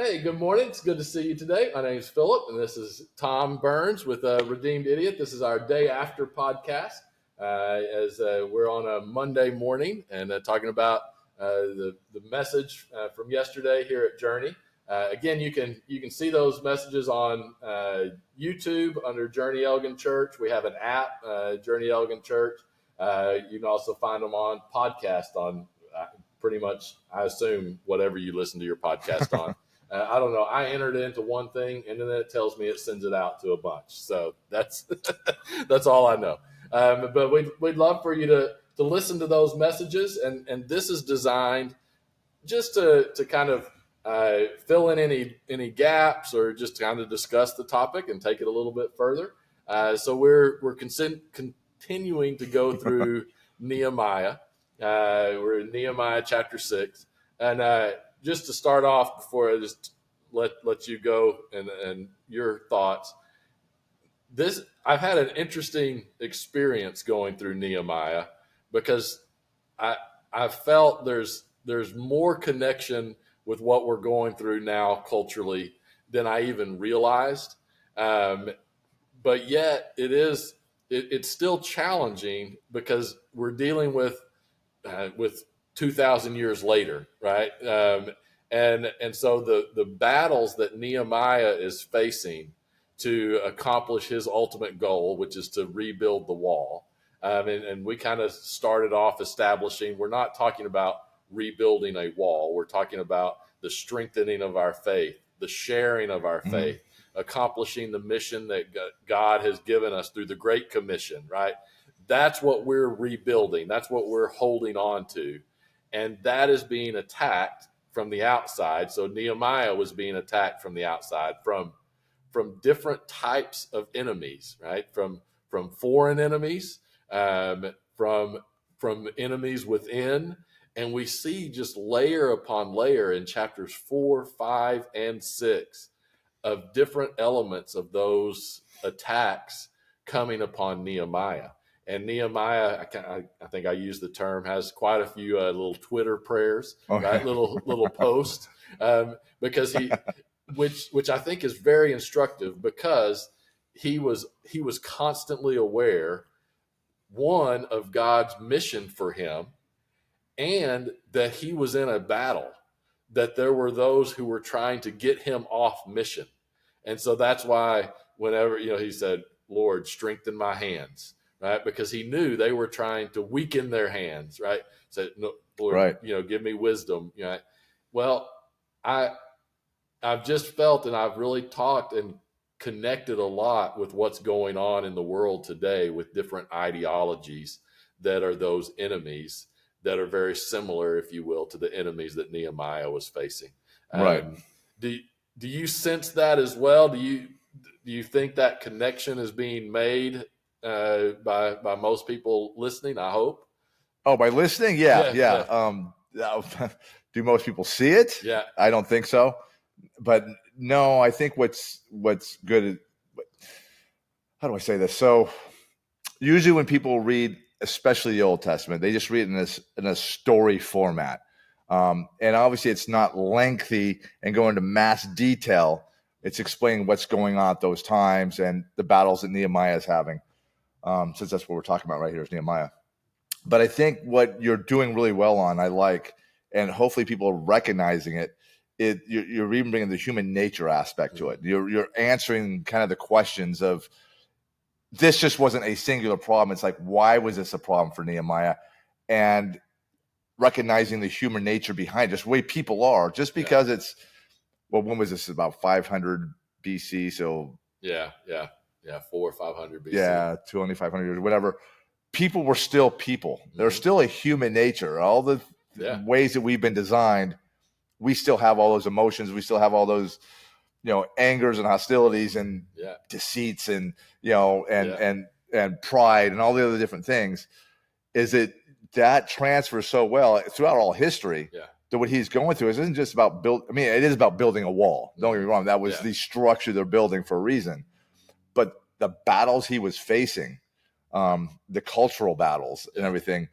Hey, good morning. It's good to see you today. My name is Philip, and this is Tom Burns with Redeemed Idiot. This is our day after podcast, as we're on a Monday morning and talking about the message from yesterday here at Journey. Again, you can see those messages on YouTube under Journey Elgin Church. We have an app, Journey Elgin Church. You can also find them on podcast on pretty much, I assume, whatever you listen to your podcast on. I don't know. I entered into one thing, and then it tells me it sends it out to a bunch. So that's that's all I know. But we'd love for you to listen to those messages, and this is designed just to kind of fill in any gaps or just kind of discuss the topic and take it a little bit further. So we're continuing to go through Nehemiah. We're in Nehemiah chapter 6, and just to start off, before I just let you go and your thoughts, I've had an interesting experience going through Nehemiah because I felt there's more connection with what we're going through now culturally than I even realized. But yet it's still challenging because we're dealing with 2,000 years later, right? And so the battles that Nehemiah is facing to accomplish his ultimate goal, which is to rebuild the wall. And we kind of started off establishing, we're not talking about rebuilding a wall. We're talking about the strengthening of our faith, the sharing of our faith, accomplishing the mission that God has given us through the Great Commission, right? That's what we're rebuilding. That's what we're holding on to. And that is being attacked from the outside. So Nehemiah was being attacked from the outside, from different types of enemies, right? From foreign enemies, from enemies within. And we see just layer upon layer in chapters 4, 5, and 6 of different elements of those attacks coming upon Nehemiah. And Nehemiah, I think I used the term, has quite a few little Twitter prayers, right? Little posts, because which I think is very instructive, because he was constantly aware, one, of God's mission for him, and that he was in a battle, that there were those who were trying to get him off mission. And so that's why whenever, he said, Lord, strengthen my hands, right? Because he knew they were trying to weaken their hands, right? Said, no, Lord, right. Give me wisdom. Well, I've just felt, and I've really talked and connected a lot with what's going on in the world today with different ideologies that are those enemies that are very similar, if you will, to the enemies that Nehemiah was facing. Right. Do you sense that as well? Do you think that connection is being made by most people listening? I hope. Oh, by listening, yeah. Do most people see it? Yeah, I don't think so. But no, I think what's good. How do I say this? So usually when people read, especially the Old Testament, they just read it in a story format. And obviously it's not lengthy and go into mass detail. It's explaining what's going on at those times and the battles that Nehemiah is having, since that's what we're talking about right here is Nehemiah. But I think what you're doing really well on, I like, and hopefully people are recognizing it, you're even bringing the human nature aspect to it. You're answering kind of the questions of, this just wasn't a singular problem. It's like, why was this a problem for Nehemiah? And recognizing the human nature behind just the way people are, just because it's, well, when was this? About 500 BC. So yeah, 400 or 500 BC. Yeah, 2,500 years, whatever. People were still people. There's still a human nature. All the ways that we've been designed, we still have all those emotions. We still have all those, angers and hostilities and deceits and, and pride and all the other different things. Is that transfers so well throughout all history that what he's going through isn't just about it is about building a wall. Don't get me wrong. That was the structure they're building for a reason. But the battles he was facing, the cultural battles and everything,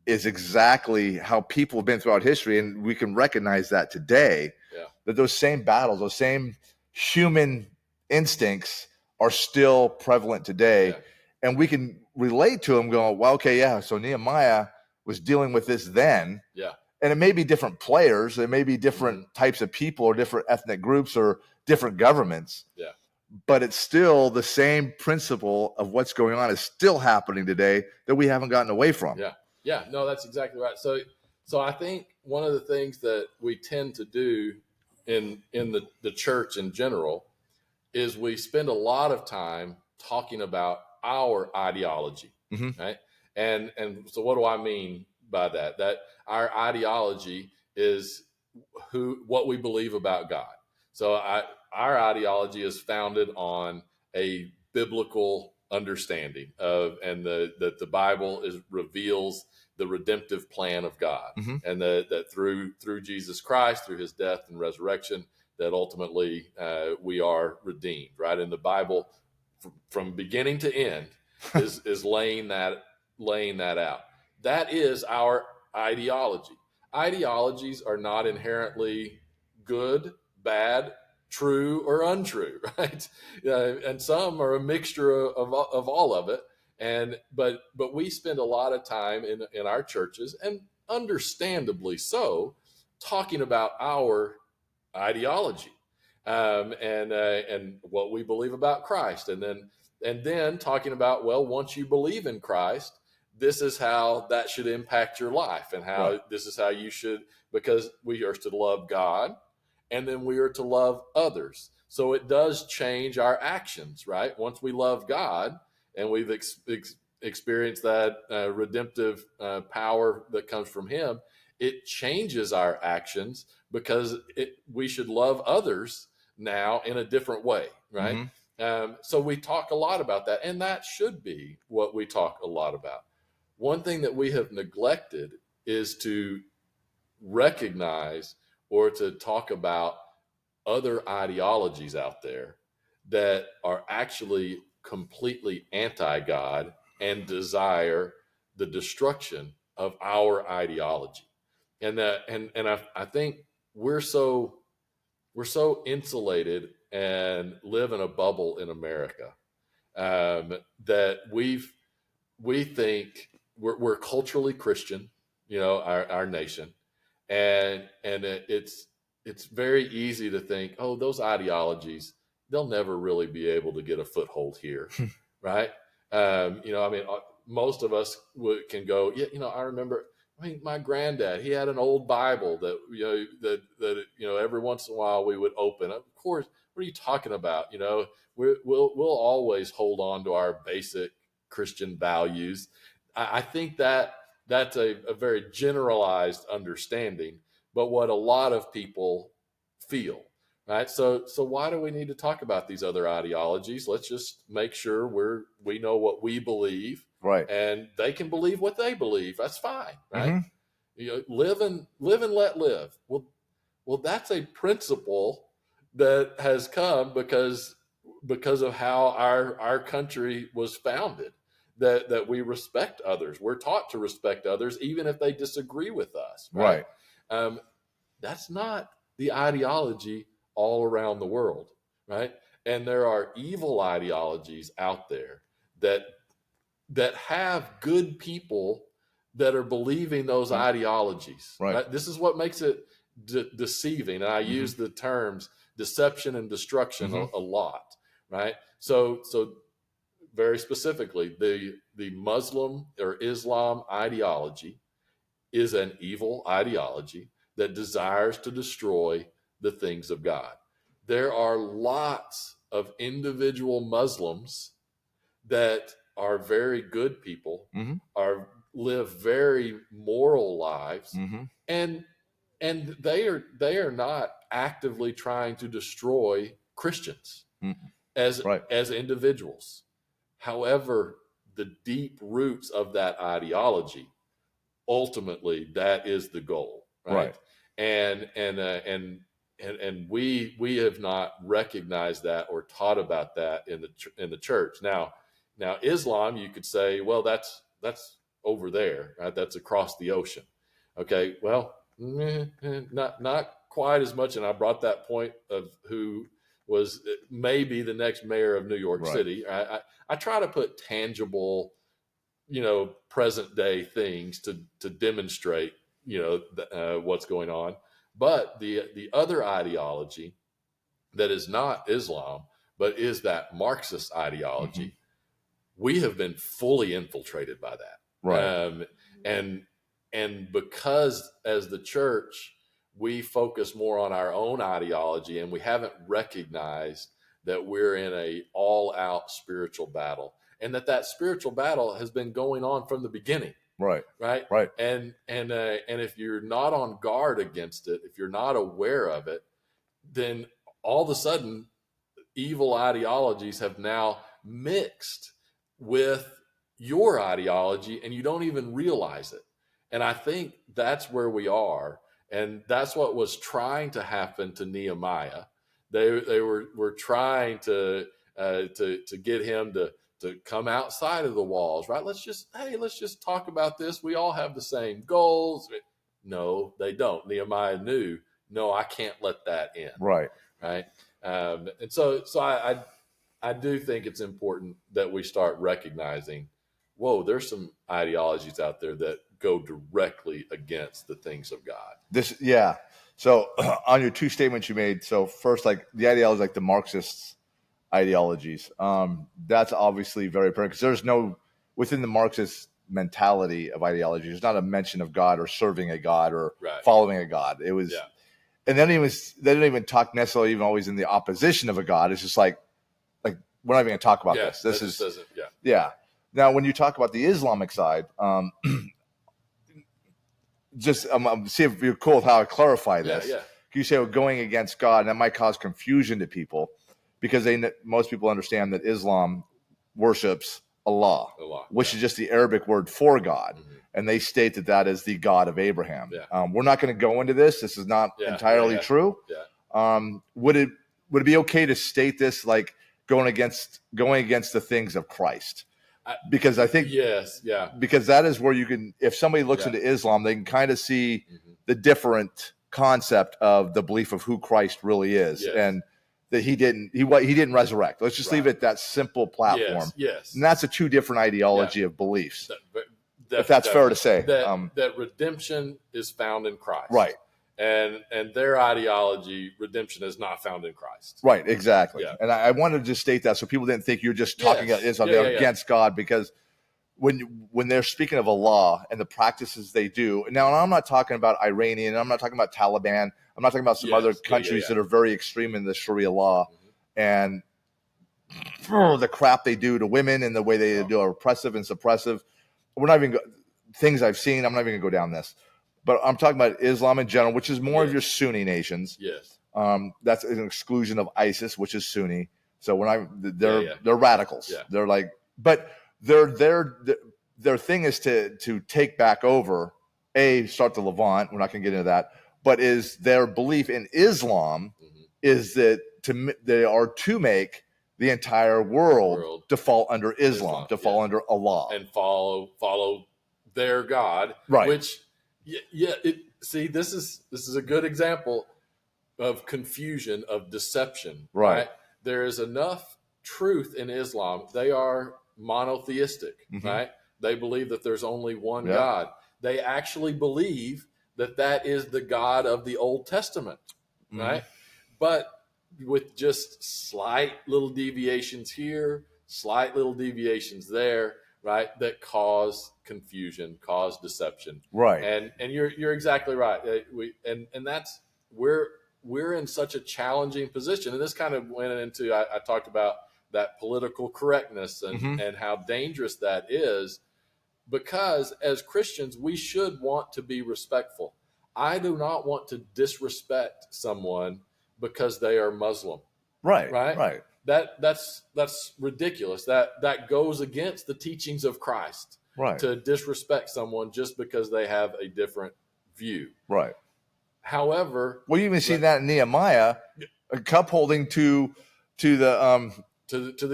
is exactly how people have been throughout history. And we can recognize that today that those same battles, those same human instincts are still prevalent today. Yeah. And we can relate to them going, well, okay, yeah, so Nehemiah was dealing with this then. Yeah. And it may be different players, it may be different types of people or different ethnic groups or different governments. Yeah. But it's still the same principle of what's going on is still happening today that we haven't gotten away from. Yeah. Yeah. No, that's exactly right. So I think one of the things that we tend to do in the church in general is we spend a lot of time talking about our ideology, right? And so what do I mean by that? That our ideology is what we believe about God. So our ideology is founded on a biblical understanding of, and that the Bible reveals the redemptive plan of God, and that through Jesus Christ, through his death and resurrection, that ultimately we are redeemed, right? And the Bible, from beginning to end, is laying that out. That is our ideology. Ideologies are not inherently good, bad, true, or untrue, right? And some are a mixture of all of it. And but we spend a lot of time in our churches, and understandably so, talking about our ideology, and what we believe about Christ, and then talking about, well, once you believe in Christ, this is how that should impact your life, and how this is how you should, because we are to love God, and then we are to love others. So it does change our actions, right? Once we love God and we've experienced that redemptive power that comes from him, it changes our actions, because we should love others now in a different way, right? So we talk a lot about that, and that should be what we talk a lot about. One thing that we have neglected is to recognize or to talk about other ideologies out there that are actually completely anti-God and desire the destruction of our ideology. And I think we're so insulated and live in a bubble in America, that we think we're culturally Christian, our nation, and it's very easy to think, oh, those ideologies, they'll never really be able to get a foothold here, right? Most of us can go, yeah, I remember. My granddad, he had an old Bible that every once in a while we would open. Of course, what are you talking about? We'll always hold on to our basic Christian values. I think that's a very generalized understanding, but what a lot of people feel, right? So why do we need to talk about these other ideologies? Let's just make sure we know what we believe, right? And they can believe what they believe. That's fine, right? Live and let live. Well, that's a principle that has come because of how our country was founded. That we respect others. We're taught to respect others, even if they disagree with us, right? That's not the ideology all around the world, right? And there are evil ideologies out there that have good people that are believing those ideologies, right? This is what makes it deceiving. And I use the terms deception and destruction a lot, right? So very specifically, the Muslim or Islam ideology is an evil ideology that desires to destroy the things of God. There are lots of individual Muslims that are very good people, live very moral lives, and they are not actively trying to destroy Christians as individuals. However, the deep roots of that ideology, ultimately, that is the goal, right? And we have not recognized that or taught about that in the church. Now Islam, you could say, well, that's over there, right? That's across the ocean. Okay, well, not quite as much, and I brought that point of who was maybe the next mayor of New York City. I try to put tangible, present day things to demonstrate, what's going on. But the other ideology that is not Islam, but is that Marxist ideology, we have been fully infiltrated by that. Right. And because as the church, we focus more on our own ideology, and we haven't recognized that we're in a all-out spiritual battle, and that spiritual battle has been going on from the beginning. Right. And if you're not on guard against it, if you're not aware of it, then all of a sudden evil ideologies have now mixed with your ideology, and you don't even realize it. And I think that's where we are, and that's what was trying to happen to Nehemiah. They were trying to get him to come outside of the walls, right? Let's just talk about this. We all have the same goals. No, they don't. Nehemiah knew, no, I can't let that in. Right. And so I do think it's important that we start recognizing, whoa, there's some ideologies out there that go directly against the things of God. So on your two statements you made, so first, like the ideology, like the Marxist ideologies, that's obviously very apparent, because there's no, within the Marxist mentality of ideology, there's not a mention of God or serving a God or following a God. It was, and then they didn't even talk necessarily even always in the opposition of a God. It's just like we're not even going to talk about this. This is Now, when you talk about the Islamic side, just see if you're cool with how I clarify this. You say, well, going against God, and that might cause confusion to people, because most people understand that Islam worships Allah, which is just the Arabic word for God. And they state that is the God of Abraham. We're not going to go into this. This is not entirely true. Would it be okay to state this like going against the things of Christ? Because I think because that is where you can, if somebody looks into Islam, they can kind of see the different concept of the belief of who Christ really is, and that he didn't resurrect. Let's just leave it at that simple platform. And that's a two different ideology of beliefs. If that's fair to say, that redemption is found in Christ, right? And their ideology, redemption is not found in Christ. Right, exactly. And I wanted to just state that so people didn't think you're just talking about Islam, they're against God, because when they're speaking of Allah and the practices they do, now I'm not talking about Iranian, I'm not talking about Taliban, I'm not talking about some other countries that are very extreme in the Sharia law and the crap they do to women and the way they do are oppressive and suppressive. We're not even things I've seen. I'm not even going to go down this. But I'm talking about Islam in general, which is more of your Sunni nations. That's an exclusion of ISIS, which is Sunni. So they're radicals. They're like, but their thing is to take back over, start the Levant. We're not going to get into that. But is their belief in Islam is that they are to make the entire world to fall under Islam, to fall under Allah, and follow their God, right? Which this is a good example of confusion, of deception, right? There is enough truth in Islam. They are monotheistic, right? They believe that there's only one God. They actually believe that is the God of the Old Testament, right? But with just slight little deviations here, slight little deviations there, right, that cause confusion, cause deception, right? And you're exactly right. And that's we're in such a challenging position, and this kind of went into I talked about that political correctness and how dangerous that is, because as Christians we should want to be respectful. I do not want to disrespect someone because they are Muslim, right. That's ridiculous. That goes against the teachings of Christ, right? To disrespect someone just because they have a different view, right? However, you even see that in Nehemiah, a cup holding to the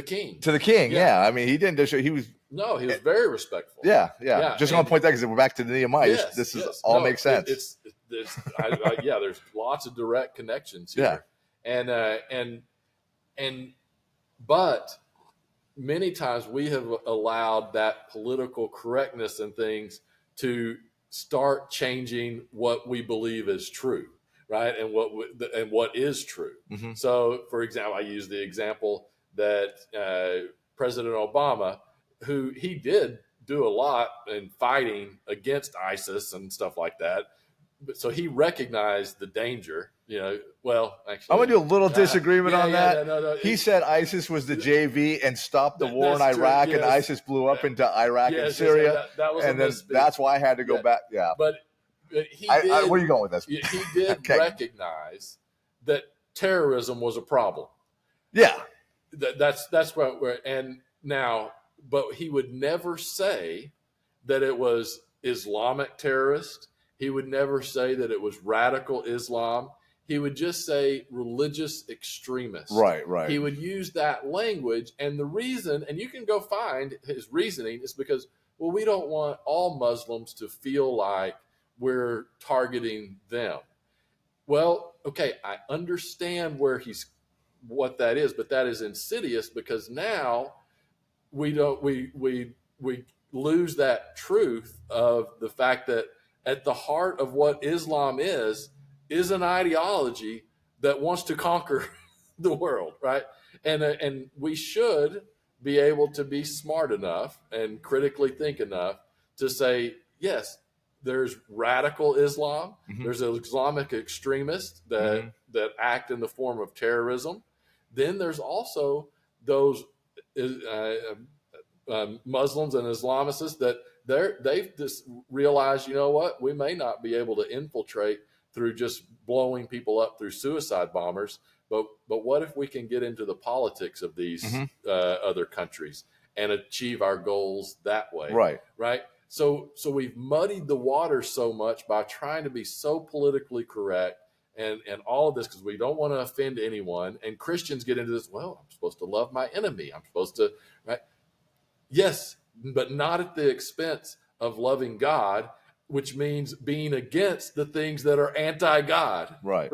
king. To the king, I mean, he didn't. He was he was very respectful. Just want to point that because we're back to Nehemiah. This is all makes sense. there's lots of direct connections here, and but many times we have allowed that political correctness and things to start changing what we believe is true, right? And what is true. Mm-hmm. So, for example, I use the example that President Obama, who he did do a lot in fighting against ISIS and stuff like that. So he recognized the danger, well, actually, I'm going to do a little disagreement on that. No, he said ISIS was the JV and stopped the war in Iraq, true, yes. And ISIS blew up into Iraq and Syria. That was and then that's why I had to go back. Yeah. But where are you going with this? He did recognize that terrorism was a problem. Yeah. That's what we're, and now, but he would never say that it was Islamic terrorist. He would never say that it was radical Islam. He would just say religious extremists. Right. He would use that language. And the reason, and you can go find his reasoning, is because, well, we don't want all Muslims to feel like we're targeting them. Well, okay, I understand what that is, but that is insidious, because now we lose that truth of the fact that at the heart of what Islam is an ideology that wants to conquer the world, right? And we should be able to be smart enough and critically think enough to say, yes, there's radical Islam, mm-hmm. there's Islamic extremists that mm-hmm. that act in the form of terrorism. Then there's also those Muslims and Islamists that they've just realized, you know what, we may not be able to infiltrate through just blowing people up through suicide bombers, but what if we can get into the politics of these mm-hmm. Other countries and achieve our goals that way? Right. So we've muddied the water so much by trying to be so politically correct and all of this, because we don't want to offend anyone. And Christians get into this, well, I'm supposed to love my enemy. I'm supposed to, right? Yes, but not at the expense of loving God, which means being against the things that are anti-God. Right.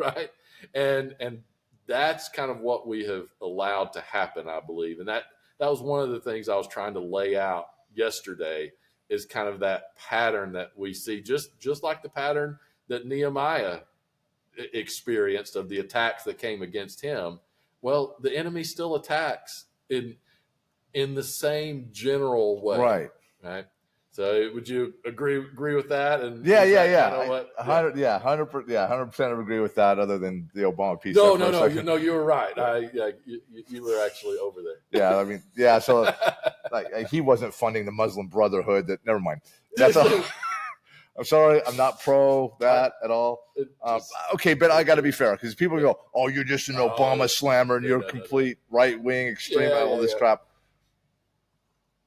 And that's kind of what we have allowed to happen, I believe. And that was one of the things I was trying to lay out yesterday, is kind of that pattern that we see, just like the pattern that Nehemiah experienced of the attacks that came against him. Well, the enemy still attacks in the same general way. Right. So would you agree with that? And yeah. 100% agree with that. Other than the Obama piece. No, you were right. You were actually over there. Yeah, I mean, yeah. So like he wasn't funding the Muslim Brotherhood. Never mind. That's all. I'm sorry, I'm not pro that at all. Okay, but I got to be fair, because people go, "Oh, you're just an Obama slammer, and you're complete right-wing extreme, all this crap."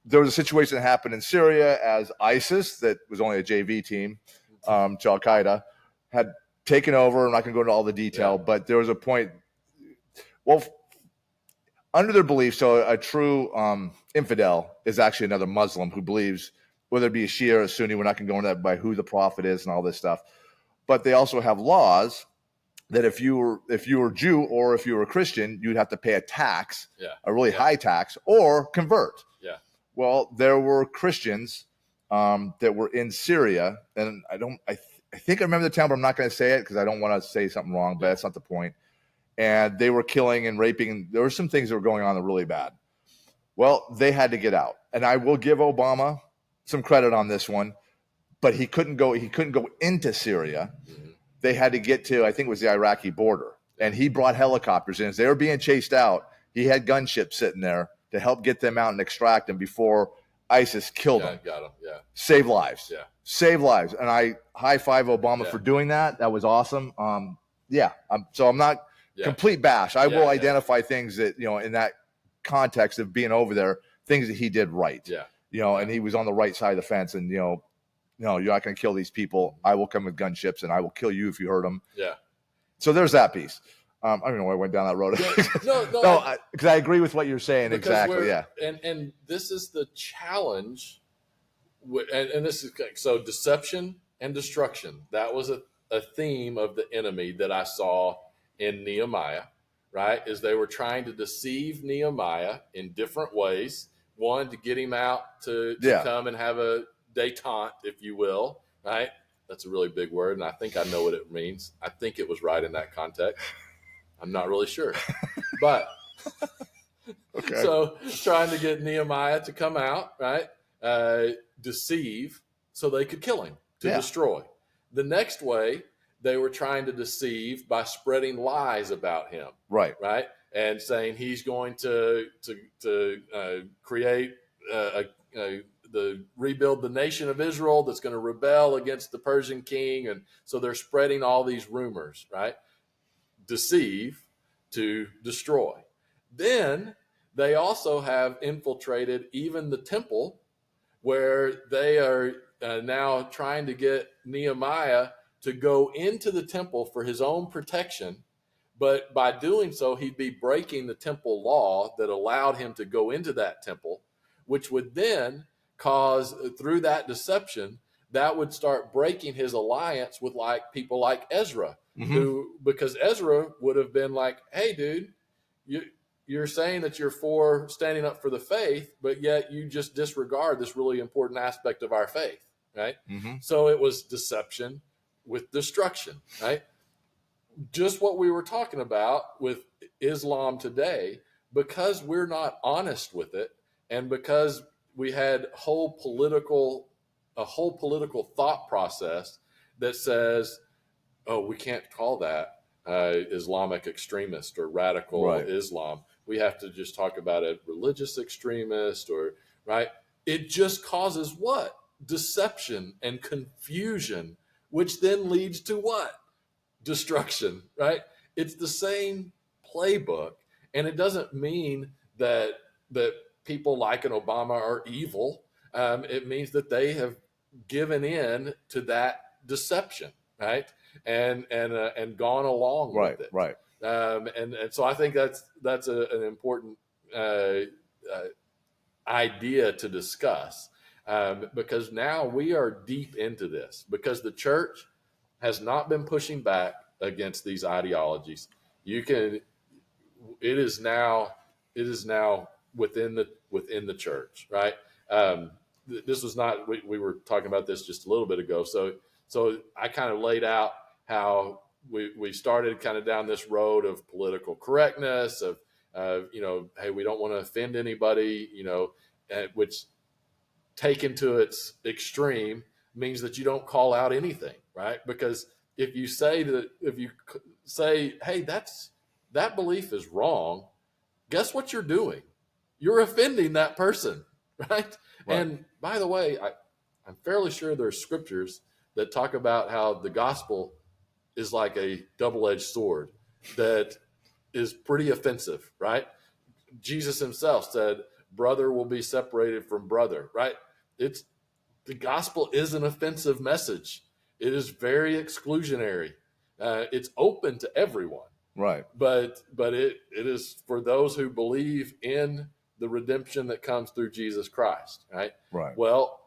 There was a situation that happened in Syria as ISIS, that was only a JV team, to Al-Qaeda, had taken over. I'm not going to go into all the detail, but there was a point. Well, under their belief, so a true infidel is actually another Muslim who believes, whether it be a Shia or a Sunni, we're not going to go into that by who the prophet is and all this stuff. But they also have laws that if you were Jew or if you were a Christian, you'd have to pay a tax, a really high tax, or convert. Yeah. Well, there were Christians that were in Syria, and I think I remember the town, but I'm not going to say it because I don't want to say something wrong, but that's not the point. And they were killing and raping. There were some things that were going on that were really bad. Well, they had to get out. And I will give Obama some credit on this one, but he couldn't go into Syria. Mm-hmm. They had to get to, I think it was the Iraqi border. And he brought helicopters in. As they were being chased out, he had gunships sitting there to help get them out and extract them before ISIS killed them. Got them, Save lives. Yeah. Save lives. And I high five Obama for doing that. That was awesome. So I'm not complete bash. I will identify things that, in that context of being over there, things that he did right. Yeah. And he was on the right side of the fence, and, no, you're not going to kill these people. I will come with gunships and I will kill you if you hurt them. Yeah. So there's that piece. I don't know why I went down that road. No, because I agree with what you're saying. Exactly. Yeah. And this is the challenge. And this is so deception and destruction. That was a theme of the enemy that I saw in Nehemiah, right? Is they were trying to deceive Nehemiah in different ways. One, to get him out to Yeah. come and have a detente, if you will, right? That's a really big word, and I think I know what it means. I think it was right in that context. I'm not really sure. But Okay. so trying to get Nehemiah to come out, right? Deceive so they could kill him, to destroy. The next way, they were trying to deceive by spreading lies about him, Right. and saying he's going to create the rebuild the nation of Israel that's going to rebel against the Persian king, and so they're spreading all these rumors, right? Deceive to destroy. Then they also have infiltrated even the temple, where they are now trying to get Nehemiah to go into the temple for his own protection. But by doing so, he'd be breaking the temple law that allowed him to go into that temple, which would then cause, through that deception, that would start breaking his alliance with like people like Ezra, who, because Ezra would have been like, hey, dude, you're saying that you're for standing up for the faith, but yet you just disregard this really important aspect of our faith, right? So it was deception with destruction, right? Just what we were talking about with Islam today, because we're not honest with it, and because we had a whole political thought process that says, oh, we can't call that Islamic extremist or radical Islam. We have to just talk about a religious extremist, or right. It just causes what? Deception and confusion, which then leads to what? Destruction, right? It's the same playbook, and it doesn't mean that people like an Obama are evil. It means that they have given in to that deception, right? And gone along with it, Right. And so I think that's an important idea to discuss, because now we are deep into this, because the church has not been pushing back against these ideologies. It is now within the church, right? This was not, we were talking about this just a little bit ago. So I kind of laid out how we started kind of down this road of political correctness, of hey, we don't want to offend anybody, which taken to its extreme means that you don't call out anything, right? Because if you say, hey, that belief is wrong, guess what you're doing? You're offending that person, right? And by the way, I'm fairly sure there's scriptures that talk about how the gospel is like a double-edged sword that is pretty offensive, right? Jesus himself said, brother will be separated from brother, right? The gospel is an offensive message. It is very exclusionary. It's open to everyone, right? But it is for those who believe in the redemption that comes through Jesus Christ, right? Right. Well,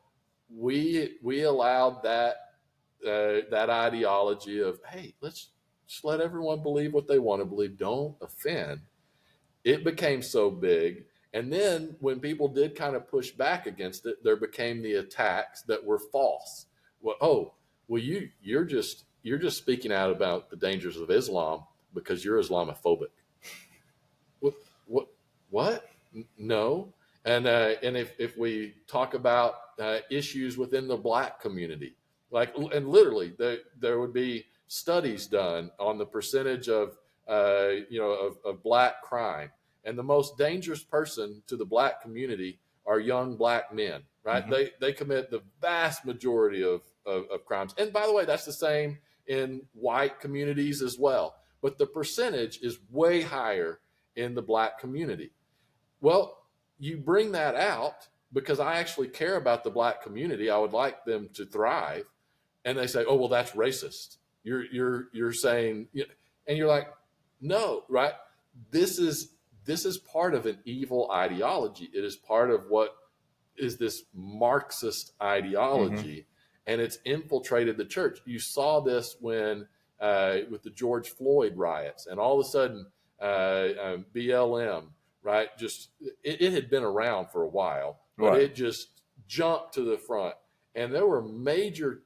we allowed that ideology of, hey, let's just let everyone believe what they want to believe. Don't offend. It became so big. And then when people did kind of push back against it, there became the attacks that were false. Well, you're just speaking out about the dangers of Islam because you're Islamophobic. What? No. And if we talk about issues within the Black community, and literally there would be studies done on the percentage of Black crime. And the most dangerous person to the Black community are young Black men, right? They commit the vast majority of crimes. And by the way, that's the same in white communities as well. But the percentage is way higher in the Black community. Well, you bring that out because I actually care about the Black community. I would like them to thrive. And they say, oh, well, that's racist. You're saying, and you're like, no, right? This is part of an evil ideology. It is part of what is this Marxist ideology. and it's infiltrated the church. You saw this when with the George Floyd riots, and all of a sudden BLM, right? Just it had been around for a while, but Right. it just jumped to the front, and there were major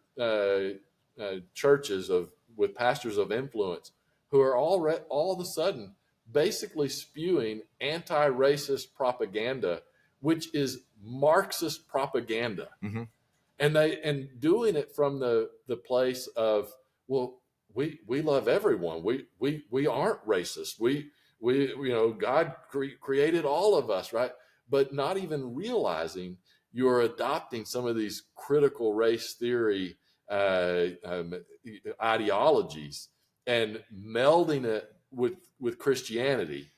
churches with pastors of influence who are all of a sudden basically spewing anti-racist propaganda, which is Marxist propaganda. Mm-hmm. And doing it from the place of, well, we love everyone. We aren't racist. We God created all of us, right? But not even realizing you're adopting some of these critical race theory ideologies and melding it with Christianity,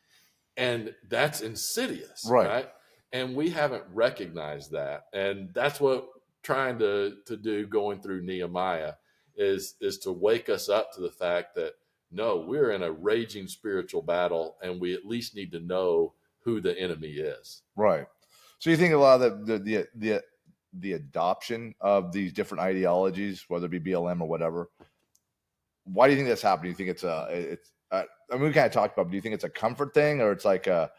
and that's insidious, Right. right? And we haven't recognized that, and that's what trying to do going through Nehemiah is to wake us up to the fact that no, we're in a raging spiritual battle, and we at least need to know who the enemy is. Right. So you think a lot of the adoption of these different ideologies, whether it be BLM or whatever, why do you think that's happening? Do you think I mean, we kind of talked about, but do you think it's a comfort thing, or it's like to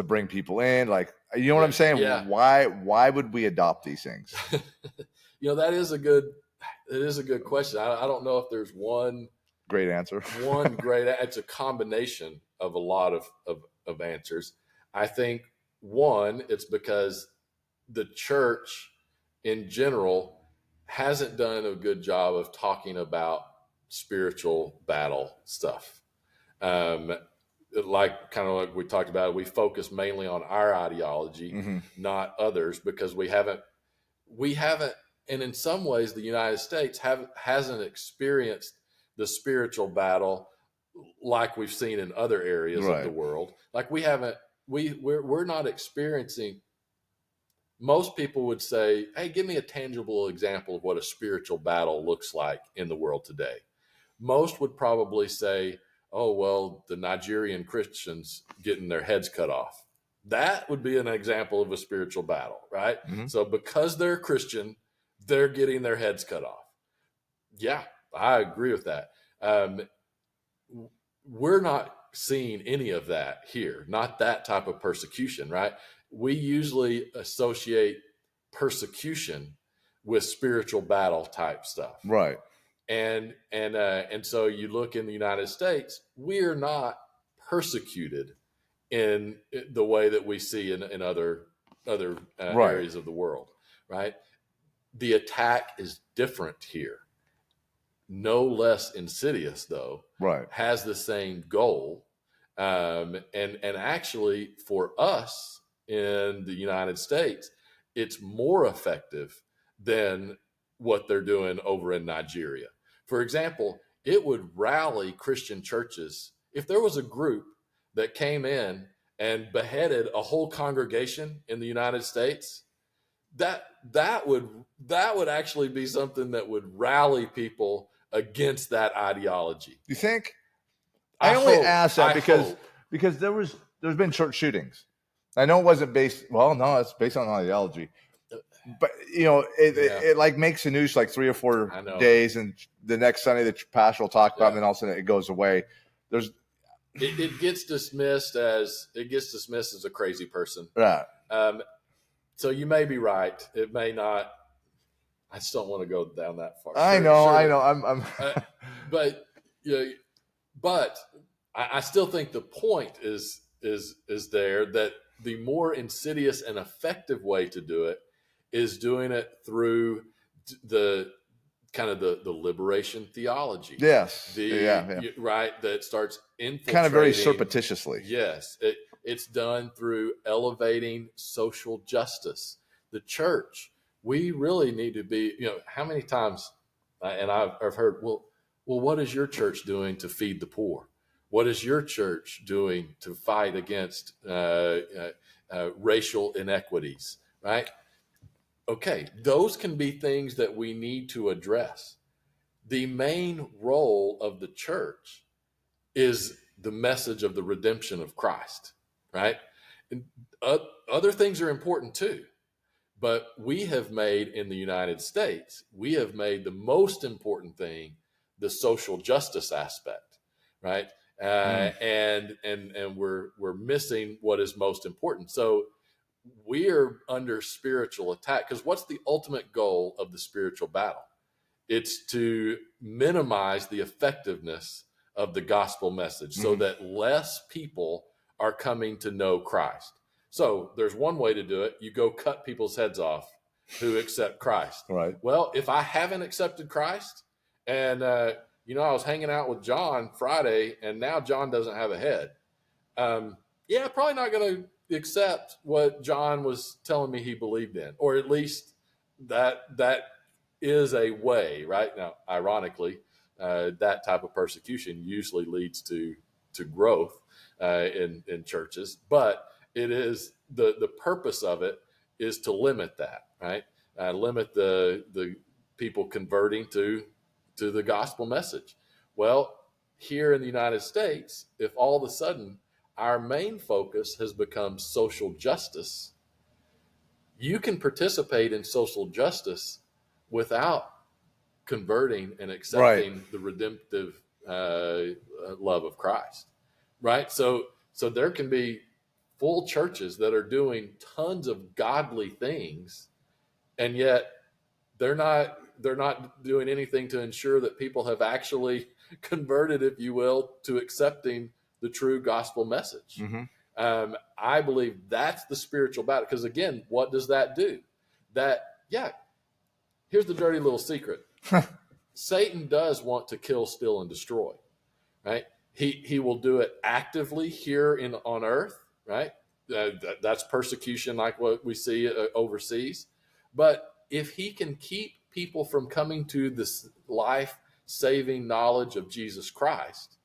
bring people in? Like, you know what I'm saying? Yeah. Why would we adopt these things? That is a good question. I don't know if there's one great answer. It's a combination of a lot of answers. I think one, it's because the church in general hasn't done a good job of talking about spiritual battle stuff. Like we talked about, we focus mainly on our ideology, Mm-hmm. not others, because we haven't, and in some ways, the United States hasn't experienced the spiritual battle like we've seen in other areas of the world. Like we're not experiencing. Most people would say, "Hey, give me a tangible example of what a spiritual battle looks like in the world today." Most would probably say, "Oh, well, the Nigerian Christians getting their heads cut off." That would be an example of a spiritual battle, right? Mm-hmm. So because they're Christian, they're getting their heads cut off. Yeah, I agree with that. We're not seeing any of that here, not that type of persecution, right? We usually associate persecution with spiritual battle type stuff. Right. And so you look in the United States, we're not persecuted in the way that we see in other areas of the world, right? The attack is different here. No less insidious, though. Right. Has the same goal, and actually for us in the United States, it's more effective than what they're doing over in Nigeria. For example, it would rally Christian churches if there was a group that came in and beheaded a whole congregation in the United States. That would actually be something that would rally people against that ideology. You think? I only ask that because there's been church shootings. I know it wasn't based. Well, no, it's based on ideology. But it like makes the news like 3 or 4 days, and the next Sunday the pastor will talk about it, and then all of a sudden it goes away. It gets dismissed as a crazy person. Right. So you may be right. It may not. I just don't want to go down that far. I know. I'm. But I still think the point is there that the more insidious and effective way to do it is doing it through the kind of the liberation theology. Yes. Right. That starts infiltrating. Kind of very surreptitiously. Yes. It's done through elevating social justice. The church, we really need to be, how many times, and I've heard, well, what is your church doing to feed the poor? What is your church doing to fight against racial inequities, right? Okay, those can be things that we need to address. The main role of the church is the message of the redemption of Christ, right? And other things are important too, But we have made in the United States, we have made the most important thing the social justice aspect, right? And we're missing what is most important. So we're under spiritual attack, because what's the ultimate goal of the spiritual battle? It's to minimize the effectiveness of the gospel message so that less people are coming to know Christ. So there's one way to do it. You go cut people's heads off who accept Christ. Right. Well, if I haven't accepted Christ, and I was hanging out with John Friday, and now John doesn't have a head. Yeah, probably not going to accept what John was telling me he believed in, or at least that is a way, right? Now, ironically, that type of persecution usually leads to growth in churches, but it is the purpose of it is to limit that, right? Limit the people converting to the gospel message. Well, here in the United States, if all of a sudden our main focus has become social justice, you can participate in social justice without converting and accepting the redemptive love of Christ, right? So there can be full churches that are doing tons of godly things, and yet they're not doing anything to ensure that people have actually converted, if you will, to accepting the true gospel message. I believe that's the spiritual battle, because again, what does that do? Here's the dirty little secret. Satan does want to kill, steal, and destroy, right? He will do it actively here on earth, right? That's persecution like what we see overseas. But if he can keep people from coming to this life-saving knowledge of Jesus Christ,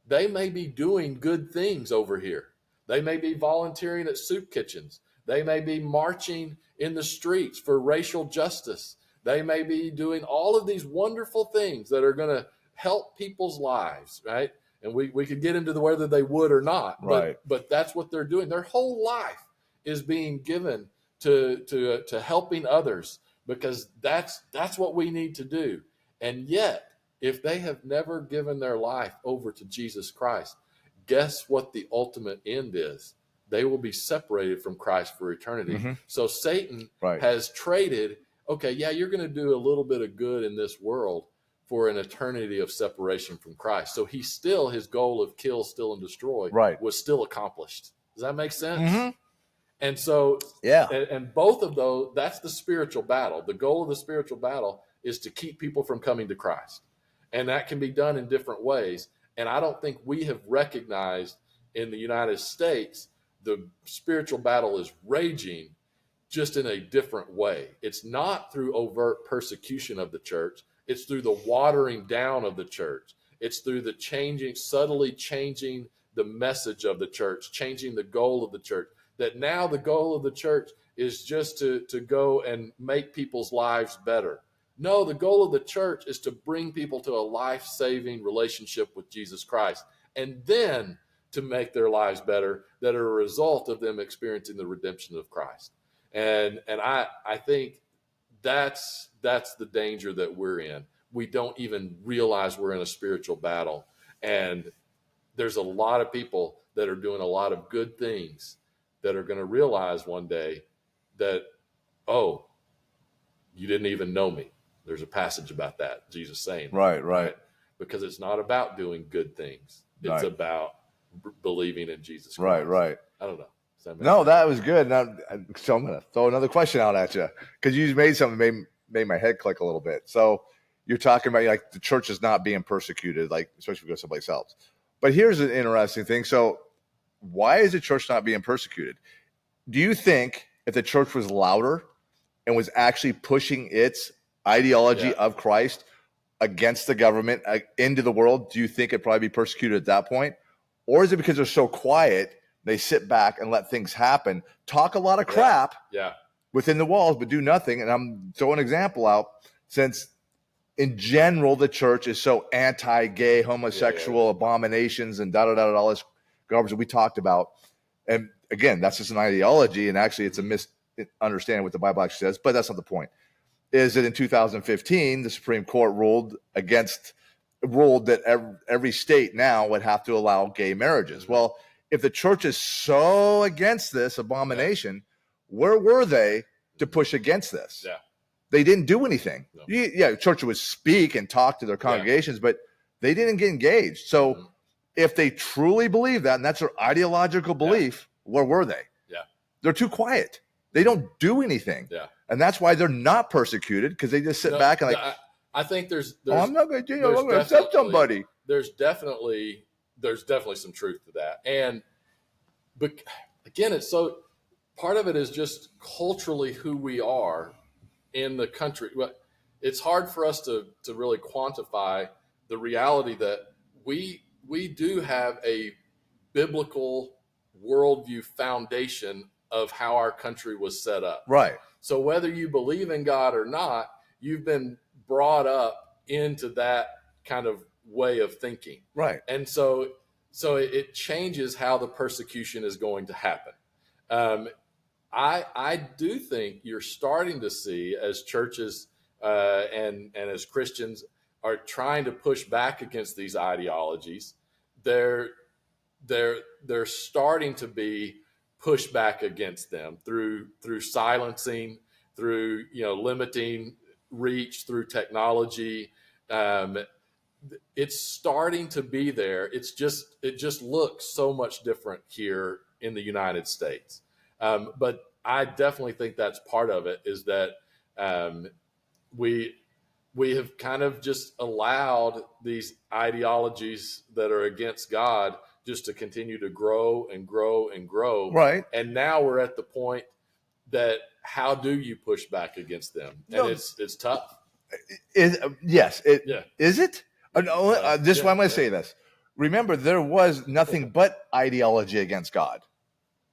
they may be doing good things over here. They may be volunteering at soup kitchens. They may be marching in the streets for racial justice. They may be doing all of these wonderful things that are going to help people's lives, right? And we could get into whether they would or not, but that's what they're doing. Their whole life is being given to helping others, because that's what we need to do. And yet, if they have never given their life over to Jesus Christ, guess what the ultimate end is? They will be separated from Christ for eternity. So Satan has traded, okay, yeah, you're going to do a little bit of good in this world for an eternity of separation from Christ. So his goal of kill, steal, and destroy was still accomplished. Does that make sense? And so, and both of those, that's the spiritual battle. The goal of the spiritual battle is to keep people from coming to Christ. And that can be done in different ways. And I don't think we have recognized in the United States the spiritual battle is raging, just in a different way. It's not through overt persecution of the church. It's through the watering down of the church. It's through the subtly changing the message of the church, changing the goal of the church. That now the goal of the church is just to go and make people's lives better. No, the goal of the church is to bring people to a life-saving relationship with Jesus Christ, and then to make their lives better that are a result of them experiencing the redemption of Christ. And I think that's the danger that we're in. We don't even realize we're in a spiritual battle. And there's a lot of people that are doing a lot of good things that are going to realize one day that, oh, you didn't even know me. There's a passage about that, Jesus saying. Right? Because it's not about doing good things. It's about believing in Jesus Christ. Right. I don't know. That was good. Now, so I'm going to throw another question out at you, because you made something made my head click a little bit. So you're talking about like the church is not being persecuted, like especially if we go someplace else. But here's an interesting thing. So why is the church not being persecuted? Do you think if the church was louder and was actually pushing its ideology of Christ against the government into the world, do you think it'd probably be persecuted at that point? Or is it because they're so quiet, they sit back and let things happen, talk a lot of crap within the walls, but do nothing? And I'm throwing an example out, since in general, the church is so anti-gay, homosexual abominations and all this garbage that we talked about. And again, that's just an ideology, and actually it's a understanding what the Bible actually says, but that's not the point. Is that in 2015, the Supreme Court ruled that every state now would have to allow gay marriages. Mm-hmm. Well, if the church is so against this abomination, where were they to push against this? Yeah. They didn't do anything. No. Yeah, the church would speak and talk to their congregations, but they didn't get engaged. So if they truly believe that, and that's their ideological belief, where were they? Yeah. They're too quiet. They don't do anything. Yeah. And that's why they're not persecuted, because they just sit back and like, I think there's I'm not going to accept somebody. There's definitely some truth to that. And but again, it's so part of it is just culturally who we are in the country. But it's hard for us to really quantify the reality that we do have a biblical worldview foundation of how our country was set up. Right. So whether you believe in God or not, you've been brought up into that kind of way of thinking. Right. And so it changes how the persecution is going to happen. I do think you're starting to see, as churches and as Christians are trying to push back against these ideologies, they're starting to be pushed back against them through silencing, through limiting reach, through technology. It's starting to be there. It just looks so much different here in the United States. But I definitely think that's part of it, is that we have kind of just allowed these ideologies that are against God just to continue to grow and grow and grow. Right. And now we're at the point that how do you push back against them? And it's tough. Yes. Is it? This is why I'm going to say this. Remember, there was nothing but ideology against God.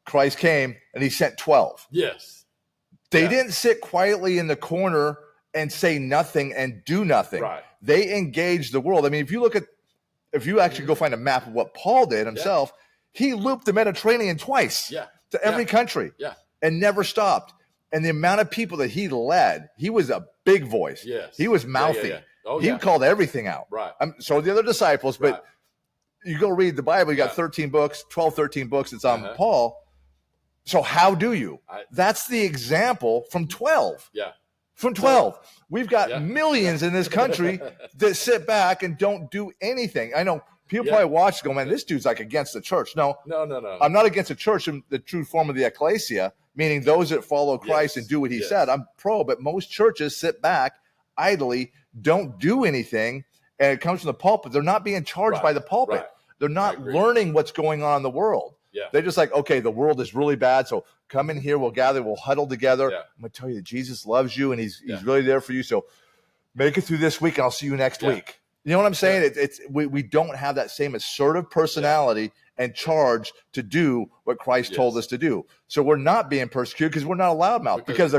Christ came and he sent 12. Yes. They didn't sit quietly in the corner and say nothing and do nothing. Right. They engaged the world. I mean, if you actually go find a map of what Paul did himself, he looped the Mediterranean twice to every country and never stopped. And the amount of people that he led, he was a big voice. Yes. He was mouthy. He called everything out. Right. So the other disciples, but you go read the Bible, you got 13 books. It's on Paul. So how do you? That's the example from 12. Yeah. From 12. We've got millions in this country that sit back and don't do anything. I know people probably watch and go, man, this dude's like against the church. No. I'm not against the church in the true form of the ecclesia, meaning those that follow Christ and do what he said. I'm pro, but most churches sit back idly, don't do anything, and it comes from the pulpit. They're not being charged by the pulpit. Right. They're not learning what's going on in the world. Yeah. They're just like, okay, the world is really bad, so come in here, we'll gather, we'll huddle together. Yeah. I'm going to tell you that Jesus loves you, and he's really there for you, so make it through this week, and I'll see you next week. You know what I'm saying? We don't have that same assertive personality and charge to do what Christ told us to do. So we're not being persecuted because we're not a loudmouth, because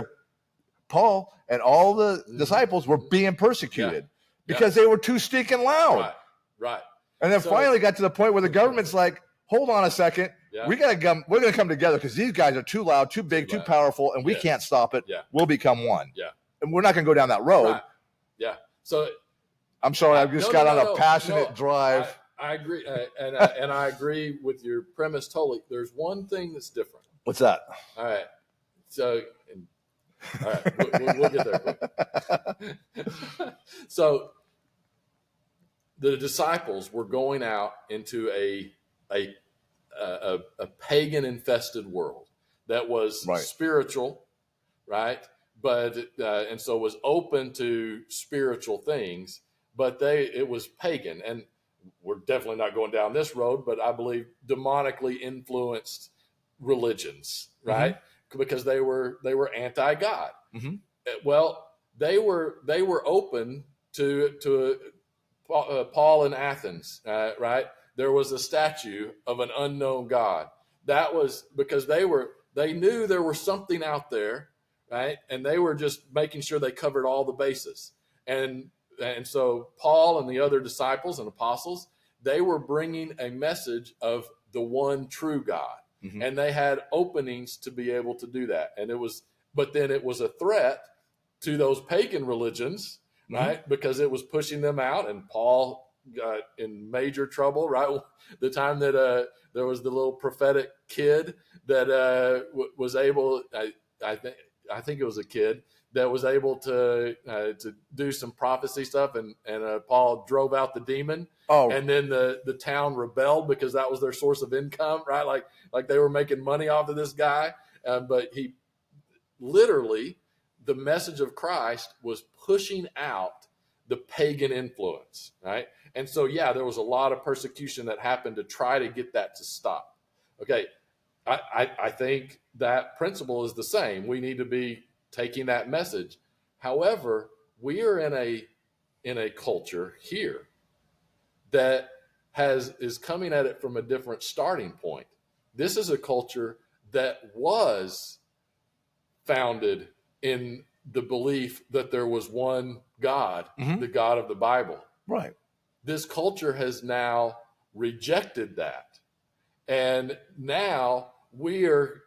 Paul and all the disciples were being persecuted because they were too stinking loud. Right. And then finally got to the point where the government's like, hold on a second. We're going to come together because these guys are too loud, too big, too powerful, and we can't stop it. We'll become one. Yeah. And we're not going to go down that road. Right. Yeah. So I'm sorry, I just got on a passionate drive. I agree. And I agree with your premise totally. There's one thing that's different. What's that? All right. So, all right, we'll get there. So the disciples were going out into a pagan infested world that was spiritual, right? But and so was open to spiritual things, but it was pagan, and we're definitely not going down this road. But I believe demonically influenced religions, right? Because they were anti-God. Well, they were open to Paul in Athens, right? There was a statue of an unknown God. That was because they knew there was something out there, right? And they were just making sure they covered all the bases. And so Paul and the other disciples and apostles, they were bringing a message of the one true God. And they had openings to be able to do that. And it was but then it was a threat to those pagan religions, right? Mm-hmm. Because it was pushing them out, and Paul got in major trouble, right? The time that there was the little prophetic kid that was able, I think it was a kid that was able to do some prophecy stuff, and Paul drove out the demon, Oh, and then the town rebelled because that was their source of income, right? Like they were making money off of this guy, but he literally, the message of Christ was pushing out the pagan influence, right? And so, yeah, there was a lot of persecution that happened to try to get that to stop. Okay, I think that principle is the same. We need to be taking that message. However, we are in a culture here that is coming at it from a different starting point. This is a culture that was founded in the belief that there was one God, mm-hmm. the God of the Bible. Right. This culture has now rejected that, and now we're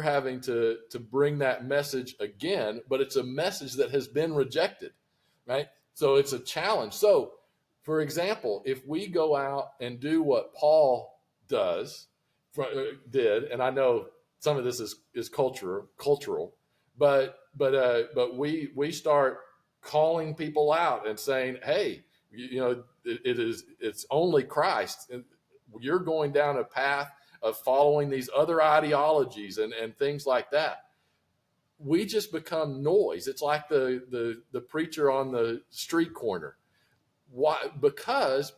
having to bring that message again, but it's a message that has been rejected, right? So it's a challenge. So, for example, if we go out and do what Paul did, and I know some of this is cultural, but we start calling people out and saying, hey, it's only Christ, and you're going down a path of following these other ideologies and things like that. We just become noise. It's like the preacher on the street corner. Why? Because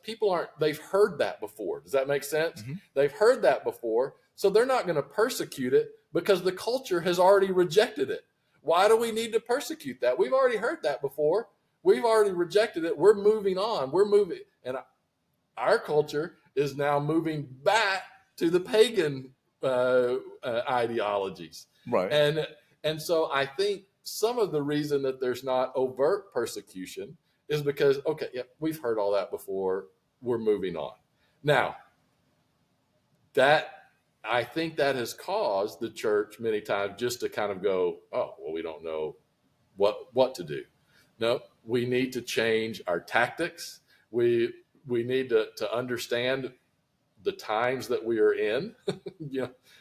they've heard that before. Does that make sense? Mm-hmm. They've heard that before, so they're not going to persecute it because the culture has already rejected it. Why do we need to persecute that? We've already heard that before. We've already rejected it. We're moving on. We're moving. And our culture is now moving back to the pagan ideologies. Right. And so I think some of the reason that there's not overt persecution is because, okay, yeah, we've heard all that before. We're moving on. Now, I think that has caused the church many times just to kind of go, oh, well, we don't know what to do. No, we need to change our tactics. We need to understand the times that we are in,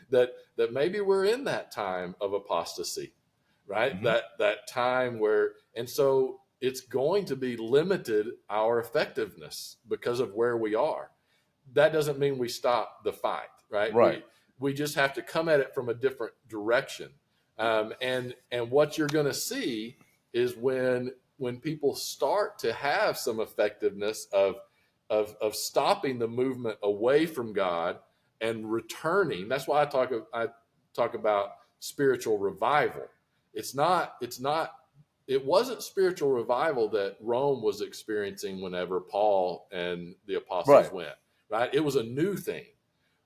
that maybe we're in that time of apostasy, right? Mm-hmm. That time where, and so it's going to be limited our effectiveness because of where we are. That doesn't mean we stop the fight, right? Right. We just have to come at it from a different direction. And what you're going to see is when people start to have some effectiveness of stopping the movement away from God and returning. That's why I talk about spiritual revival. It wasn't spiritual revival that Rome was experiencing whenever Paul and the apostles went, right? It was a new thing.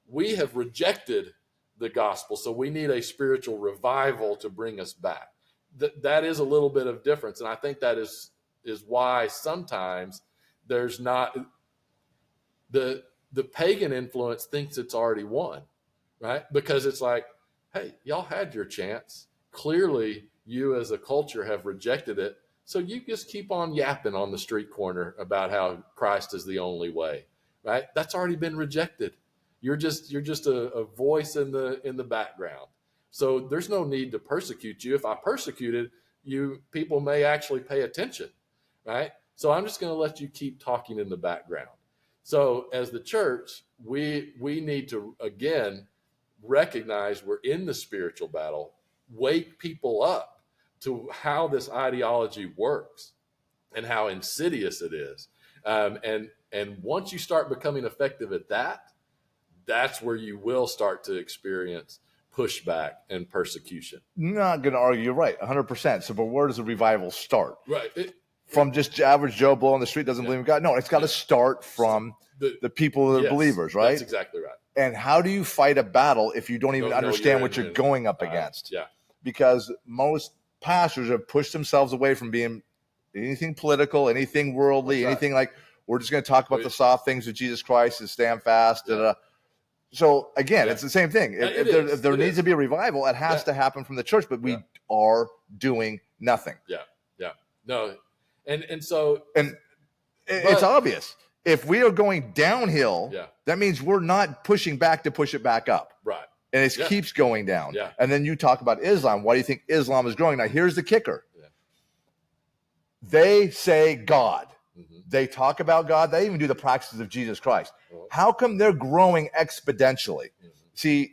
We have rejected the gospel, so we need a spiritual revival to bring us back. That is a little bit of difference, and I think that is why sometimes there's not the pagan influence thinks it's already won, right? Because it's like, hey, y'all had your chance. Clearly, you as a culture have rejected it. So you just keep on yapping on the street corner about how Christ is the only way, right? That's already been rejected. You're just a voice in the background. So there's no need to persecute you. If I persecuted you, people may actually pay attention, right? So I'm just going to let you keep talking in the background. So as the church, we need to, again, recognize we're in the spiritual battle, wake people up to how this ideology works and how insidious it is. And once you start becoming effective at that, that's where you will start to experience pushback and persecution. Not going to argue. You're right, 100%. So, but where does the revival start? Right. From just average Joe Blow on the street doesn't believe in God? No, it's got to start from the people, the believers, right? That's exactly right. And how do you fight a battle if you don't even understand what you're going up against? Yeah. Because most pastors have pushed themselves away from being anything political, anything worldly, anything like, we're just going to talk about the soft things of Jesus Christ and stand fast. Yeah. So again, it's the same thing. If there needs to be a revival, it has to happen from the church. But are doing nothing. Yeah. No, and It's obvious. If we are going downhill, yeah, that means we're not pushing back to push it back up. right. And it keeps going down. Yeah. And then you talk about Islam. Why do you think Islam is growing? Now, here's the kicker. Yeah. They say God. Mm-hmm. They talk about God. They even do the practices of Jesus Christ. Oh. How come they're growing exponentially? Mm-hmm. See,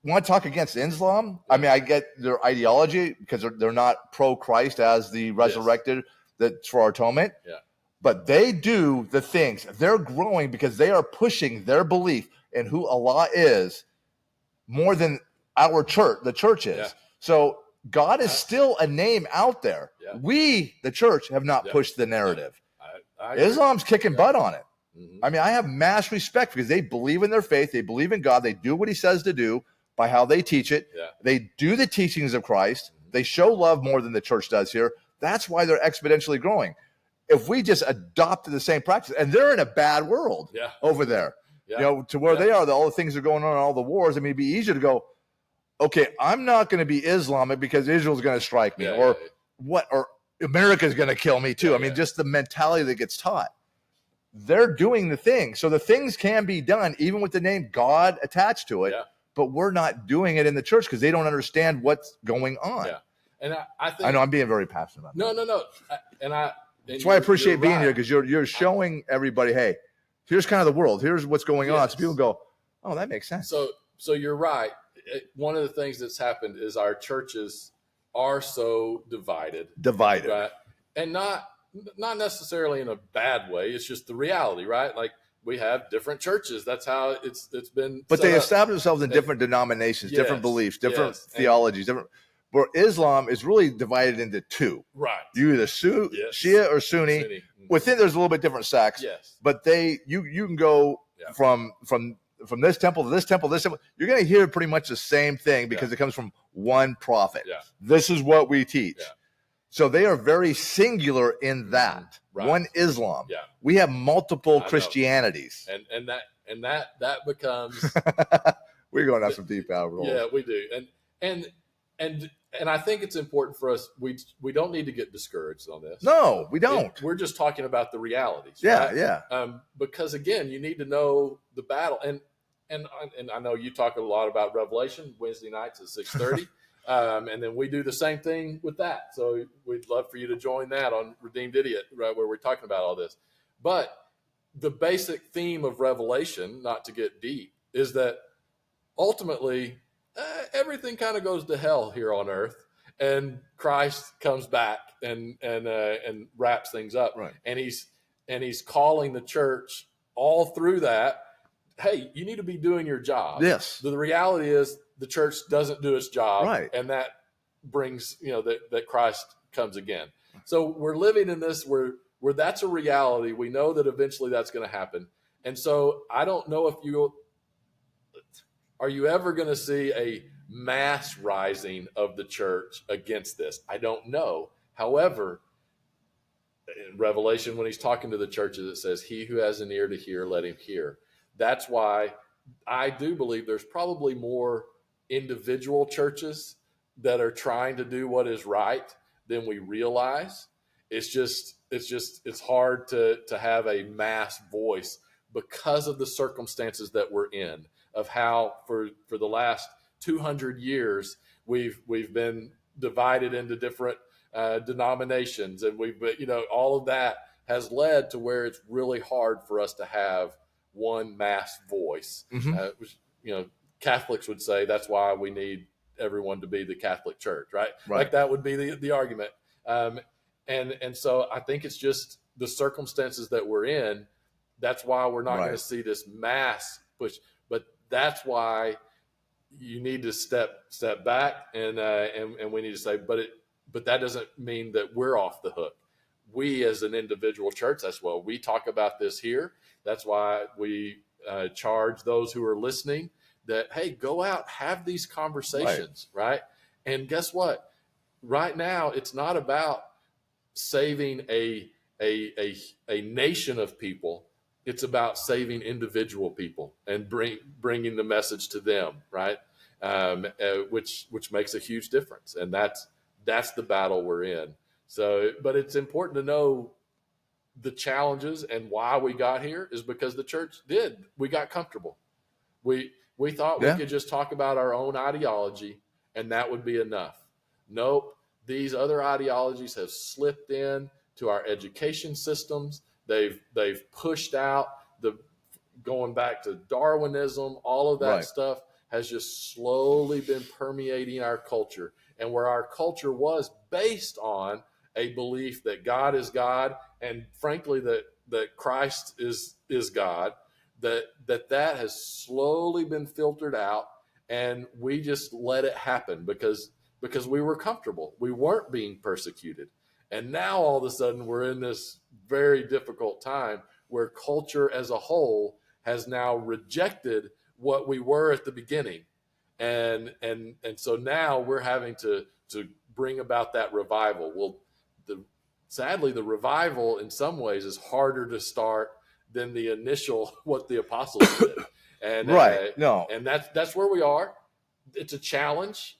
want to talk against Islam? I mean, I get their ideology because they're not pro-Christ as the resurrected that's for our atonement. Yeah. But they do the things. They're growing because they are pushing their belief in who Allah is more than our church, the church is. Yeah. So God is still a name out there. Yeah. We, the church, have not pushed the narrative. I Islam's kicking butt on it. Mm-hmm. I mean, I have mass respect because they believe in their faith. They believe in God. They do what he says to do by how they teach it. Yeah. They do the teachings of Christ. Mm-hmm. They show love more than the church does here. That's why they're exponentially growing. If we just adopted the same practice, and they're in a bad world over there, to where they are, all the things are going on, all the wars. I mean, it'd be easier to go, okay, I'm not going to be Islamic because Israel's going to strike me, or America's going to kill me too. I mean, just the mentality that gets taught. They're doing the thing. So the things can be done even with the name God attached to it, but we're not doing it in the church because they don't understand what's going on. Yeah. And I think, I know I'm being very passionate about that. No. That's why I appreciate being here, because you're showing everybody, hey, here's kind of the world. Here's what's going on. So people go, oh, that makes sense. So you're right. One of the things that's happened is our churches are so divided, right? And not necessarily in a bad way. It's just the reality, right? Like, we have different churches. That's how it's been. But they establish themselves in different denominations, different beliefs, different theologies, different. Where Islam is really divided into two. Right. You either Shia or Sunni. Mm-hmm. Within there's a little bit different sects. Yes. But you can go from this temple to this temple, this temple. You're going to hear pretty much the same thing because it comes from one prophet. Yeah. This is what we teach. Yeah. So they are very singular in that. Right. One Islam. Yeah. We have multiple Christianities. And that becomes we're going down some deep hours. Yeah, we do. And I think it's important for us. We don't need to get discouraged on this. No, we don't. We're just talking about the realities. Yeah, right? yeah. Because again, you need to know the battle. And I know you talk a lot about Revelation Wednesday nights at 6:30, and then we do the same thing with that. So we'd love for you to join that on Redeemed Idiot, right, where we're talking about all this. But the basic theme of Revelation, not to get deep, is that ultimately, everything kind of goes to hell here on earth, and Christ comes back and wraps things up. Right. And he's calling the church all through that. Hey, you need to be doing your job. Yes. The reality is the church doesn't do its job. Right. And that brings, that Christ comes again. So we're living in this where that's a reality. We know that eventually that's going to happen. And so I don't know if are you ever going to see a mass rising of the church against this? I don't know. However, in Revelation, when he's talking to the churches, it says, he who has an ear to hear, let him hear. That's why I do believe there's probably more individual churches that are trying to do what is right than we realize. It's hard to have a mass voice because of the circumstances that we're in, of how for the last 200 years we've been divided into different denominations, and all of that has led to where it's really hard for us to have one mass voice. Mm-hmm. Which, Catholics would say that's why we need everyone to be the Catholic Church, right? Like that would be the argument. And so I think it's just the circumstances that we're in. That's why we're not going to see this mass push. But that's why you need to step back and we need to say, but that doesn't mean that we're off the hook. We as an individual church, that's why we talk about this here. That's why we charge those who are listening that, hey, go out, have these conversations, right? And guess what? Right now, it's not about saving a nation of people. It's about saving individual people and bringing the message to them, right? Which makes a huge difference. And That's the battle we're in. So, but it's important to know the challenges and why we got here is because the church did. We got comfortable. We thought we Yeah. could just talk about our own ideology and that would be enough. Nope. These other ideologies have slipped in to our education systems. They've pushed out the going back to Darwinism, all of that Right. stuff has just slowly been permeating our culture. And where our culture was based on a belief that God is God, and frankly that Christ is God, that has slowly been filtered out, and we just let it happen because we were comfortable. We weren't being persecuted. And now all of a sudden we're in this very difficult time where culture as a whole has now rejected what we were at the beginning. And so now we're having to bring about that revival. Well, sadly, the revival in some ways is harder to start than the initial what the apostles did. And Right. No. and that's where we are. It's a challenge,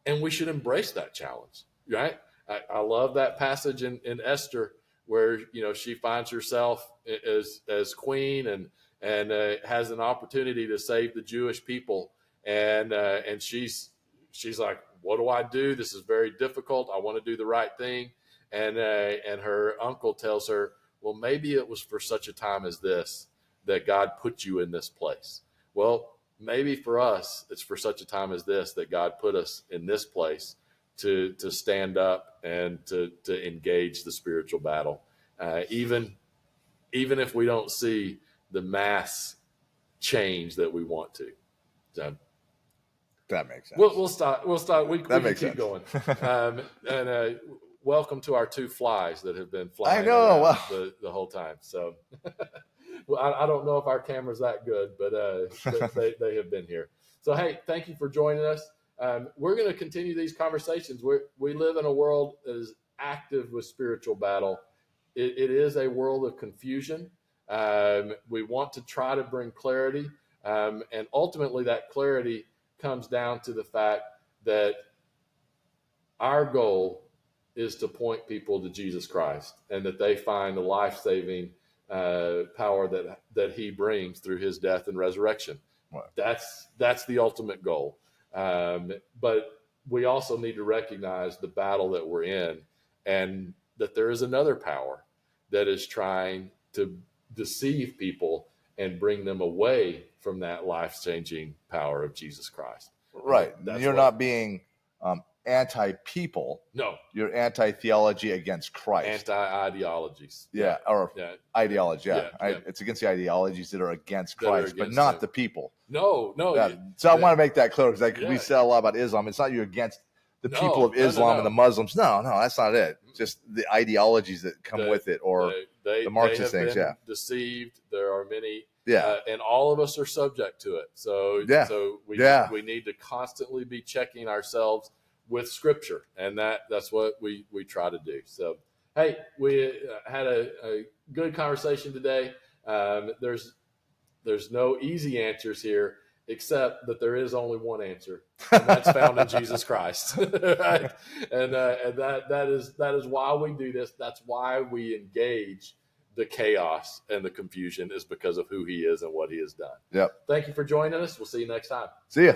and we should embrace that challenge, right? I love that passage in Esther where she finds herself as queen and has an opportunity to save the Jewish people, and she's like, what do I do? This is very difficult. I want to do the right thing, and her uncle tells her, well, maybe it was for such a time as this that God put you in this place. Well, maybe for us, it's for such a time as this that God put us in this place to stand up and to engage the spiritual battle, even if we don't see the mass change that we want to. So that makes sense. We'll stop. We can makes keep sense. going. And welcome to our two flies that have been flying I know. around the whole time. So. Well, I don't know if our camera's that good, but they have been here. So, hey, thank you for joining us. We're going to continue these conversations. We live in a world that is active with spiritual battle. It is a world of confusion. We want to try to bring clarity. And ultimately, that clarity comes down to the fact that our goal is to point people to Jesus Christ and that they find the life-saving power that he brings through his death and resurrection. Right. That's the ultimate goal. But we also need to recognize the battle that we're in and that there is another power that is trying to deceive people and bring them away from that life-changing power of Jesus Christ. Right. You're not being anti-people. No. You're anti-theology against Christ. Anti-ideologies. Yeah. Or ideology. Yeah. It's against the ideologies that are against Christ, but not the people. No. So I want to make that clear because we said a lot about Islam. It's not you're against the people of Islam and the Muslims. No, that's not it. Just the ideologies that come with it, or the Marxist things. Deceived. There are many. Yeah. And all of us are subject to it. So we need to constantly be checking ourselves with Scripture, and that's what we try to do. So, hey, we had a good conversation today. There's no easy answers here, except that there is only one answer, and that's found in Jesus Christ. Right? And that is why we do this. That's why we engage the chaos and the confusion, is because of who he is and what he has done. Yep. Thank you for joining us. We'll see you next time. See ya.